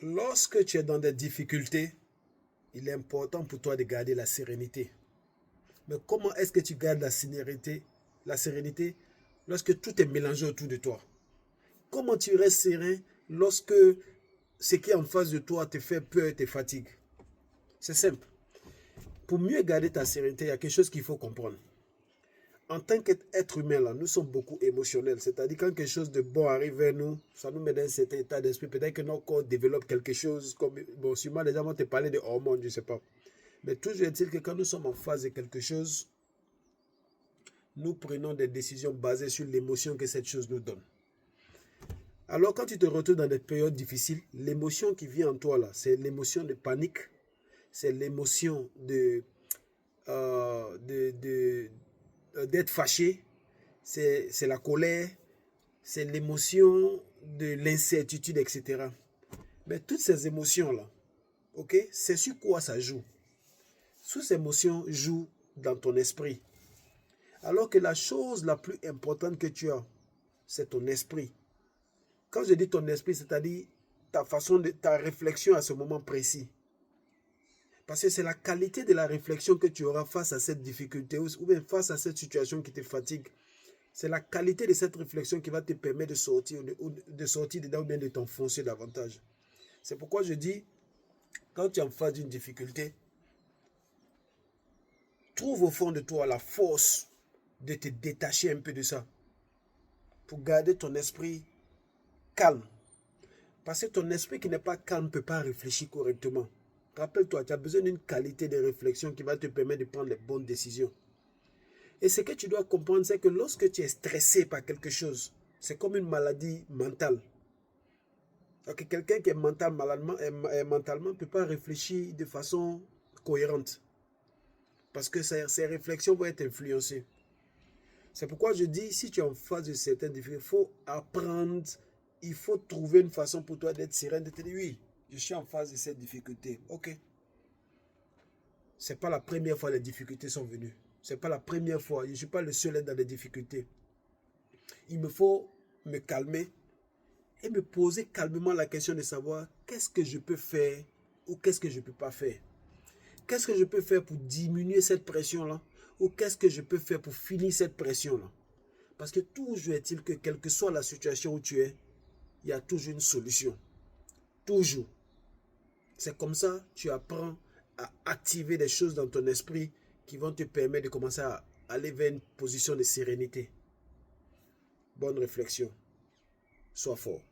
Lorsque tu es dans des difficultés, il est important pour toi de garder la sérénité. Mais comment est-ce que tu gardes la sérénité lorsque tout est mélangé autour de toi? Comment tu restes serein lorsque ce qui est en face de toi te fait peur et te fatigue? C'est simple. Pour mieux garder ta sérénité, il y a quelque chose qu'il faut comprendre. En tant qu'être humain, là, nous sommes beaucoup émotionnels. C'est-à-dire quand quelque chose de bon arrive vers nous, ça nous met dans un certain état d'esprit. Peut-être que notre corps développe quelque chose comme... Bon, sûrement les gens vont te parler de hormones, je ne sais pas. Mais toujours est-il que quand nous sommes en phase de quelque chose, nous prenons des décisions basées sur l'émotion que cette chose nous donne. Alors quand tu te retrouves dans des périodes difficiles, l'émotion qui vient en toi là, c'est l'émotion de panique, c'est l'émotion d'être fâché, c'est la colère, c'est l'émotion de l'incertitude, etc. Mais toutes ces émotions-là, ok, c'est sur quoi ça joue? Toutes ces émotions jouent dans ton esprit. Alors que la chose la plus importante que tu as, c'est ton esprit. Quand je dis ton esprit, c'est-à-dire ta réflexion à ce moment précis. Parce que c'est la qualité de la réflexion que tu auras face à cette difficulté ou bien face à cette situation qui te fatigue. C'est la qualité de cette réflexion qui va te permettre de sortir dedans ou bien de t'enfoncer davantage. C'est pourquoi je dis, quand tu es en face d'une difficulté, trouve au fond de toi la force de te détacher un peu de ça pour garder ton esprit calme. Parce que ton esprit qui n'est pas calme ne peut pas réfléchir correctement. Rappelle-toi, tu as besoin d'une qualité de réflexion qui va te permettre de prendre les bonnes décisions. Et ce que tu dois comprendre, c'est que lorsque tu es stressé par quelque chose, c'est comme une maladie mentale. Donc, quelqu'un qui est mentalement ne peut pas réfléchir de façon cohérente. Parce que ses réflexions vont être influencées. C'est pourquoi je dis, si tu es en face de certaines difficultés, il faut apprendre, il faut trouver une façon pour toi d'être serein, de te dire, oui, je suis en face de cette difficulté. Ok. Ce n'est pas la première fois que les difficultés sont venues. Ce n'est pas la première fois. Je ne suis pas le seul à être dans les difficultés. Il me faut me calmer et me poser calmement la question de savoir qu'est-ce que je peux faire ou qu'est-ce que je ne peux pas faire. Qu'est-ce que je peux faire pour diminuer cette pression-là ou qu'est-ce que je peux faire pour finir cette pression-là. Parce que toujours est-il que quelle que soit la situation où tu es, il y a toujours une solution. Toujours. C'est comme ça que tu apprends à activer des choses dans ton esprit qui vont te permettre de commencer à aller vers une position de sérénité. Bonne réflexion. Sois fort.